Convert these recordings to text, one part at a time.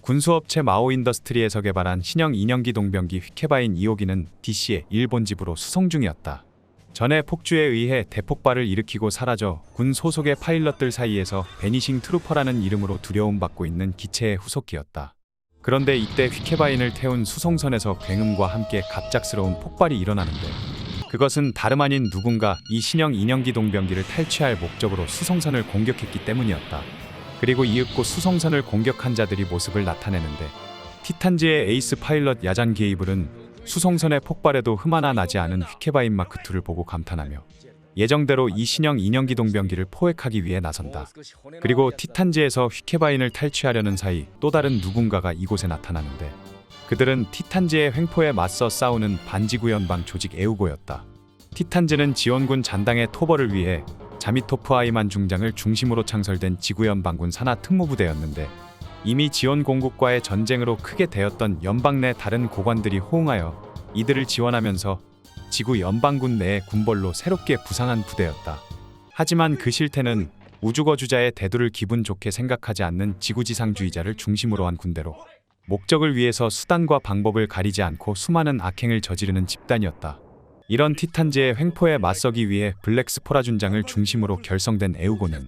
군수업체 마오인더스트리에서 개발한 신형 인형기 동병기 휘케바인 2호기는 DC의 일본집으로 수송 중이었다. 전에 폭주에 의해 대폭발을 일으키고 사라져 군 소속의 파일럿들 사이에서 베니싱 트루퍼라는 이름으로 두려움받고 있는 기체의 후속기였다. 그런데 이때 휘케바인을 태운 수송선에서 굉음과 함께 갑작스러운 폭발이 일어나는데, 그것은 다름 아닌 누군가 이 신형 인형기 동병기를 탈취할 목적으로 수송선을 공격했기 때문이었다. 그리고 이윽고 수송선을 공격한 자들이 모습을 나타내는데, 티탄즈의 에이스 파일럿 야잔 게이블은 수송선의 폭발에도 흠 하나 나지 않은 휘케바인 마크2를 보고 감탄하며 예정대로 이 신형 인형기 동병기를 포획하기 위해 나선다. 그리고 티탄즈에서 휘케바인을 탈취하려는 사이 또 다른 누군가가 이곳에 나타나는데, 그들은 티탄즈의 횡포에 맞서 싸우는 반지구 연방 조직 에우고였다. 티탄즈는 지원군 잔당의 토벌을 위해 자미토프 아이만 중장을 중심으로 창설된 지구연방군 산하 특무부대였는데, 이미 지원 공국과의 전쟁으로 크게 되었던 연방 내 다른 고관들이 호응하여 이들을 지원하면서 지구 연방군 내의 군벌로 새롭게 부상한 부대였다. 하지만 그 실태는 우주거주자의 대두를 기분 좋게 생각하지 않는 지구지상주의자를 중심으로 한 군대로, 목적을 위해서 수단과 방법을 가리지 않고 수많은 악행을 저지르는 집단이었다. 이런 티탄즈의 횡포에 맞서기 위해 블랙스포라 준장을 중심으로 결성된 에우고는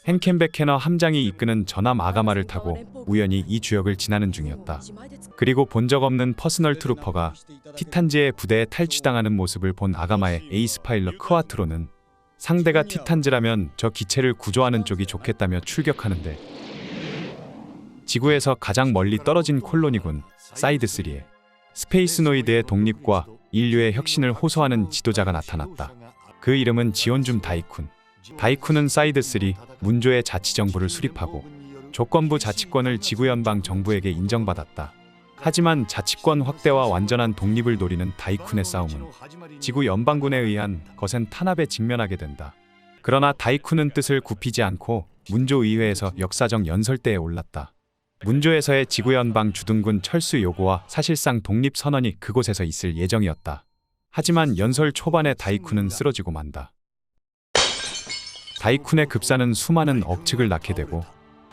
헨켄베케너 함장이 이끄는 전함 아가마를 타고 우연히 이 주역을 지나는 중이었다. 그리고 본 적 없는 퍼스널 트루퍼가 티탄즈의 부대에 탈취당하는 모습을 본 아가마의 에이스 파일럿 크와트로는 상대가 티탄즈라면 저 기체를 구조하는 쪽이 좋겠다며 출격하는데, 지구에서 가장 멀리 떨어진 콜로니군 사이드3에 스페이스노이드의 독립과 인류의 혁신을 호소하는 지도자가 나타났다. 그 이름은 지온줌 다이쿤. 다이쿤은 사이드3 문조의 자치정부를 수립하고 조건부 자치권을 지구연방 정부에게 인정받았다. 하지만 자치권 확대와 완전한 독립을 노리는 다이쿤의 싸움은 지구연방군에 의한 거센 탄압에 직면하게 된다. 그러나 다이쿤은 뜻을 굽히지 않고 문조의회에서 역사적 연설대에 올랐다. 문조에서의 지구연방 주둔군 철수 요구와 사실상 독립선언이 그곳에서 있을 예정이었다. 하지만 연설 초반에 다이쿤은 쓰러지고 만다. 다이쿤의 급사는 수많은 억측을 낳게 되고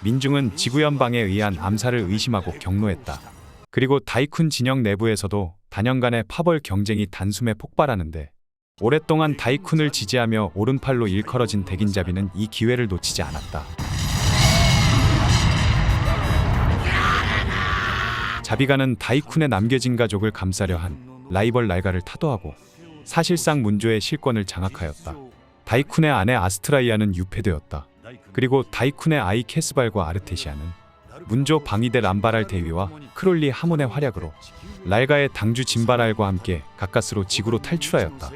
민중은 지구연방에 의한 암살을 의심하고 경로했다. 그리고 다이쿤 진영 내부에서도 단연간의 파벌 경쟁이 단숨에 폭발하는데, 오랫동안 다이쿤을 지지하며 오른팔로 일컬어진 백인자비는 이 기회를 놓치지 않았다. 자비가는 다이쿤의 남겨진 가족을 감싸려 한 라이벌 날가를 타도하고 사실상 문조의 실권을 장악하였다. 다이쿤의 아내 아스트라이아는 유폐되었다. 그리고 다이쿤의 아이 캐스발과 아르테시아는 문조 방위대 람바랄 대위와 크롤리 하몬의 활약으로 랄가의 당주 진바랄과 함께 가까스로 지구로 탈출하였다.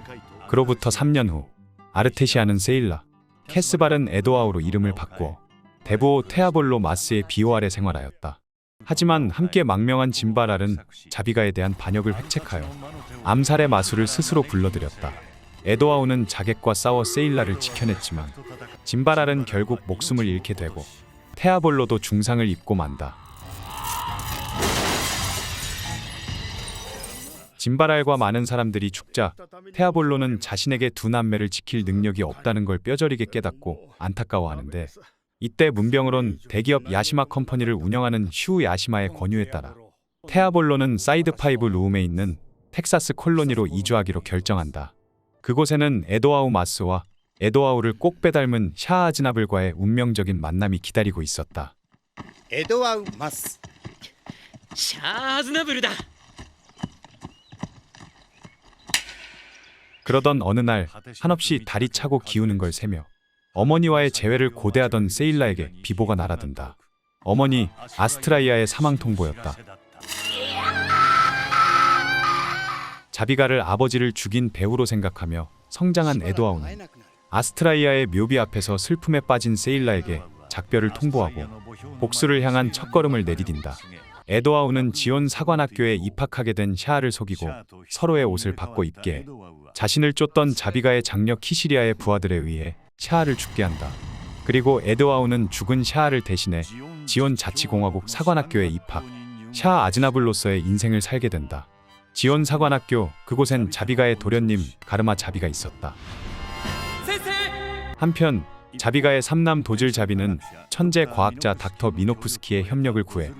그로부터 3년 후 아르테시아는 세일라, 캐스발은 에도아우로 이름을 바꾸어 대부호 테아볼로 마스의 비호 아래 생활하였다. 하지만 함께 망명한 진바랄은 자비가에 대한 반역을 획책하여 암살의 마술을 스스로 불러들였다. 에도아우는 자객과 싸워 세일라를 지켜냈지만 진바랄은 결국 목숨을 잃게 되고 테아볼로도 중상을 입고 만다. 진바랄과 많은 사람들이 죽자 테아볼로는 자신에게 두 남매를 지킬 능력이 없다는 걸 뼈저리게 깨닫고 안타까워하는데, 이때 문병으론 대기업 야시마 컴퍼니를 운영하는 슈 야시마의 권유에 따라 테아볼로는 사이드5 루움에 있는 텍사스 콜로니로 이주하기로 결정한다. 그곳에는 에도아우 마스와 에도아우를 꼭 빼닮은 샤 아즈나블과의 운명적인 만남이 기다리고 있었다. 에도아우 마스. 샤 아즈나블이다. 그러던 어느 날 한없이 달이 차고 기우는 걸 세며 어머니와의 재회를 고대하던 세일라에게 비보가 날아든다. 어머니 아스트라이아의 사망 통보였다. 자비가를 아버지를 죽인 배우로 생각하며 성장한 에도아우는 아스트라이아의 묘비 앞에서 슬픔에 빠진 세일라에게 작별을 통보하고 복수를 향한 첫걸음을 내디딘다. 에도아우는 지온 사관학교에 입학하게 된 샤아를 속이고 서로의 옷을 바꿔 입게 해 자신을 쫓던 자비가의 장녀 키시리아의 부하들에 의해 샤아를 죽게 한다. 그리고 에도아우는 죽은 샤아를 대신해 지온 자치공화국 사관학교에 입학, 샤아 아즈나블로서의 인생을 살게 된다. 지온 사관학교, 그곳엔 자비가의 도련님 가르마 자비가 있었다. 한편 자비가의 삼남 도질 자비는 천재 과학자 닥터 미노프스키의 협력을 구해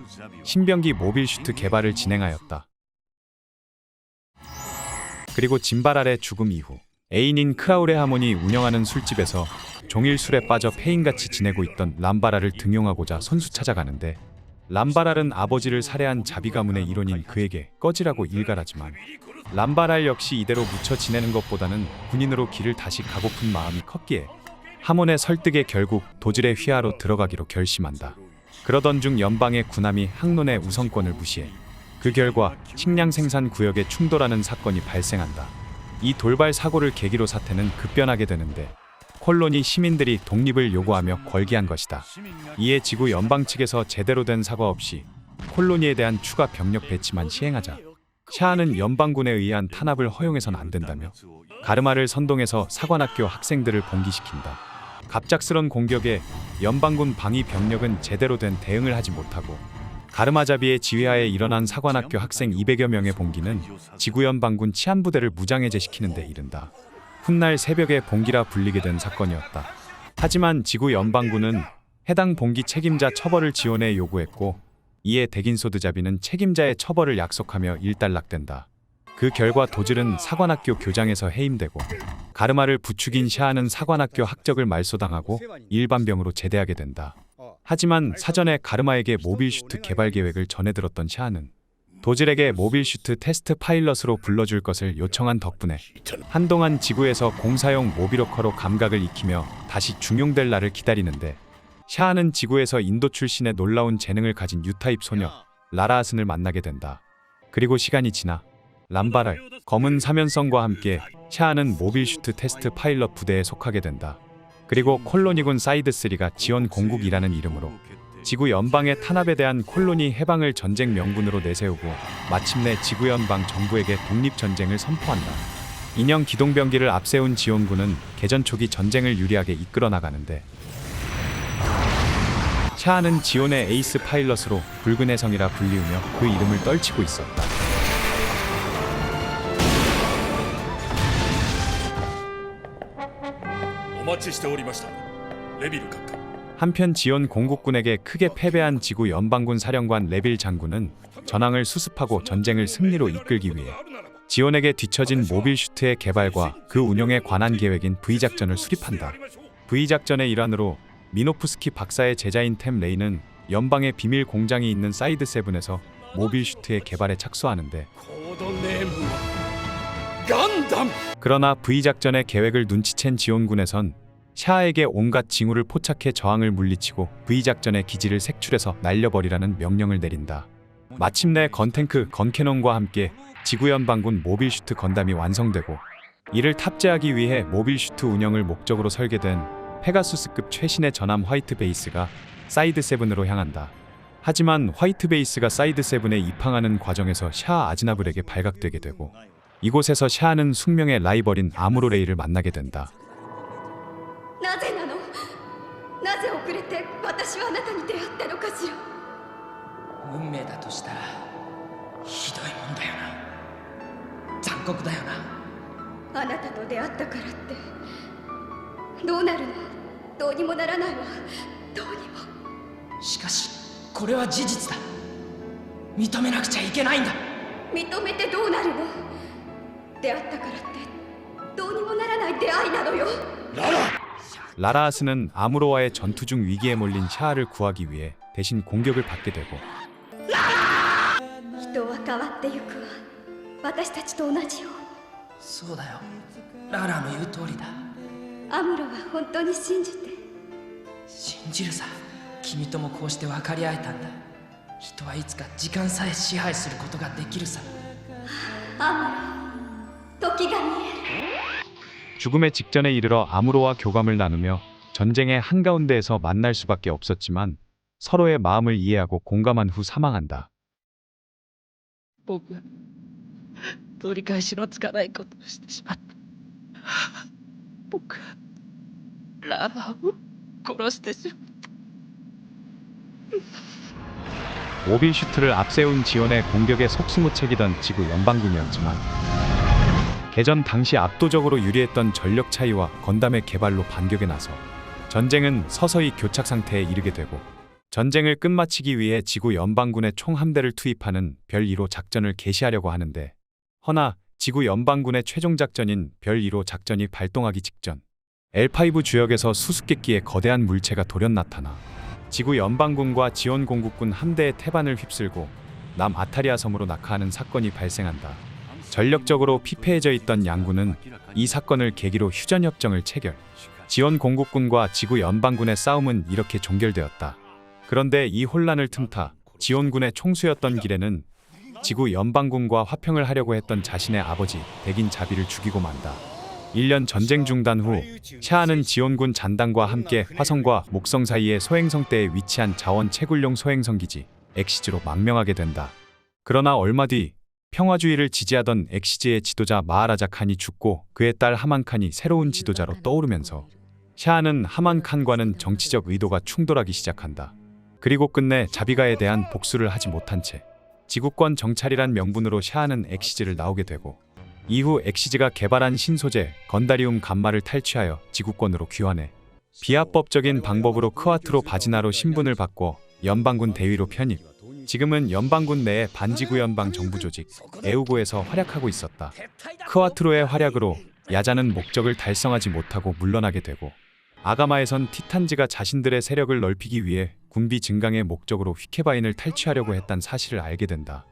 신병기 모빌 슈트 개발을 진행하였다. 그리고 짐바랄의 죽음 이후 애인인 크라울의 하몬이 운영하는 술집에서 종일 술에 빠져 폐인같이 지내고 있던 람바랄을 등용하고자 선수 찾아가는데, 람바랄은 아버지를 살해한 자비 가문의 일원인 그에게 꺼지라고 일갈하지만 람바랄 역시 이대로 묻혀 지내는 것보다는 군인으로 길을 다시 가고픈 마음이 컸기에 하몬의 설득에 결국 도질의 휘하로 들어가기로 결심한다. 그러던 중 연방의 군함이 항론의 우선권을 무시해 그 결과 식량 생산 구역에 충돌하는 사건이 발생한다. 이 돌발 사고를 계기로 사태는 급변하게 되는데, 콜로니 시민들이 독립을 요구하며 걸기한 것이다. 이에 지구 연방 측에서 제대로 된 사과 없이 콜로니에 대한 추가 병력 배치만 시행하자 샤아는 연방군에 의한 탄압을 허용해선 안 된다며 가르마를 선동해서 사관학교 학생들을 봉기시킨다. 갑작스런 공격에 연방군 방위 병력은 제대로 된 대응을 하지 못하고 가르마자비의 지휘하에 일어난 사관학교 학생 200여 명의 봉기는 지구연방군 치안부대를 무장해제시키는 데 이른다. 훗날 새벽에 봉기라 불리게 된 사건이었다. 하지만 지구연방군은 해당 봉기 책임자 처벌을 지원해 요구했고, 이에 데긴소드자비는 책임자의 처벌을 약속하며 일단락된다. 그 결과 도질은 사관학교 교장에서 해임되고, 가르마를 부추긴 샤아는 사관학교 학적을 말소당하고 일반병으로 제대하게 된다. 하지만 사전에 가르마에게 모빌 슈트 개발 계획을 전해들었던 샤아는 도질에게 모빌 슈트 테스트 파일럿으로 불러줄 것을 요청한 덕분에 한동안 지구에서 공사용 모빌워커로 감각을 익히며 다시 중용될 날을 기다리는데, 샤아는 지구에서 인도 출신의 놀라운 재능을 가진 유타입 소녀 라라아슨을 만나게 된다. 그리고 시간이 지나 람바랄, 검은 사면성과 함께 샤아는 모빌 슈트 테스트 파일럿 부대에 속하게 된다. 그리고 콜로니군 사이드3가 지원 공국이라는 이름으로 지구 연방의 탄압에 대한 콜로니 해방을 전쟁 명분으로 내세우고 마침내 지구 연방 정부에게 독립전쟁을 선포한다. 인형 기동병기를 앞세운 지원군은 개전 초기 전쟁을 유리하게 이끌어 나가는데, 샤아는 지원의 에이스 파일럿으로 붉은 혜성이라 불리우며 그 이름을 떨치고 있었다. 한편 지원 공국군에게 크게 패배한 지구 연방군 사령관 레빌 장군은 전황을 수습하고 전쟁을 승리로 이끌기 위해 지원에게 뒤처진 모빌 슈트의 개발과 그 운용에 관한 계획인 V작전을 수립한다. V작전의 일환으로 미노프스키 박사의 제자인 템 레이는 연방의 비밀 공장이 있는 사이드 세븐에서 모빌 슈트의 개발에 착수하는데, 그러나 V작전의 계획을 눈치챈 지원군에선 샤아에게 온갖 징후를 포착해 저항을 물리치고 V작전의 기지를 색출해서 날려버리라는 명령을 내린다. 마침내 건탱크 건캐논과 함께 지구연방군 모빌 슈트 건담이 완성되고, 이를 탑재하기 위해 모빌 슈트 운영을 목적으로 설계된 페가수스급 최신의 전함 화이트 베이스가 사이드 세븐으로 향한다. 하지만 화이트 베이스가 사이드 세븐에 입항하는 과정에서 샤아 아즈나블에게 발각되게 되고, 이곳에서 샤아는 숙명의 라이벌인 아무로레이를 만나게 된다. なぜなの？なぜ遅れて私はあなたに出会ったのかしら。運命だとしたらひどいもんだよな。残酷だよな。あなたと出会ったからってどうなるの？どうにもならないわ。どうにも。しかしこれは事実だ。認めなくちゃいけないんだ。認めてどうなるの？出会ったからってどうにもならない出会いなのよ。라라아스는 아무로와의 전투 중 위기에 몰린 샤아를 구하기 위해 대신 공격을 받게 되고, 人は変わってゆくわ。私たちと同じよ。そうだよ。ララの言う通りだ。アムロは本当に信じて。信じるさ。君ともこうして分かり合えたんだ。人はいつか時間さえ支配することができるさ。アムロ、時が見える。 죽음의 직전에 이르러 아무로와 교감을 나누며 전쟁의 한가운데에서 만날 수밖에 없었지만 서로의 마음을 이해하고 공감한 후 사망한다. 僕は取り返しのつかないことをしてしまった。僕はララを殺してしまった。 모빌 슈트를 앞세운 지원의 공격에 속수무책이던 지구 연방군이었지만, 개전 당시 압도적으로 유리했던 전력 차이와 건담의 개발로 반격에 나서 전쟁은 서서히 교착 상태에 이르게 되고 전쟁을 끝마치기 위해 지구 연방군의 총 함대를 투입하는 별 1호 작전을 개시하려고 하는데 허나 지구 연방군의 최종 작전인 별 1호 작전이 발동하기 직전 L5 주역에서 수수께끼의 거대한 물체가 돌연 나타나 지구 연방군과 지원 공국군 함대의 태반을 휩쓸고 남 아타리아 섬으로 낙하하는 사건이 발생한다. 전력적으로 피폐해져 있던 양군은 이 사건을 계기로 휴전협정을 체결. 지원 공국군과 지구 연방군의 싸움은 이렇게 종결되었다. 그런데 이 혼란을 틈타 지원군의 총수였던 기레는 지구 연방군과 화평을 하려고 했던 자신의 아버지 백인 자비를 죽이고 만다. 1년 전쟁 중단 후 샤아는 지원군 잔당과 함께 화성과 목성 사이의 소행성대에 위치한 자원 채굴용 소행성 기지 엑시즈로 망명하게 된다. 그러나 얼마 뒤 평화주의를 지지하던 엑시즈의 지도자 마하라자 칸이 죽고 그의 딸 하만 칸이 새로운 지도자로 떠오르면서 샤아는 하만 칸과는 정치적 의도가 충돌하기 시작한다. 그리고 끝내 자비가에 대한 복수를 하지 못한 채 지구권 정찰이란 명분으로 샤아는 엑시즈를 나오게 되고 이후 엑시즈가 개발한 신소재 건다리움 감마를 탈취하여 지구권으로 귀환해 비합법적인 방법으로 크와트로 바지나로 신분을 바꿔 연방군 대위로 편입. 지금은 연방군 내의 반지구 연방 정부 조직 에우고에서 활약하고 있었다. 크와트로의 활약으로 야자는 목적을 달성하지 못하고 물러나게 되고 아가마에선 티탄즈가 자신들의 세력을 넓히기 위해 군비 증강의 목적으로 휘케바인을 탈취하려고 했다는 사실을 알게 된다.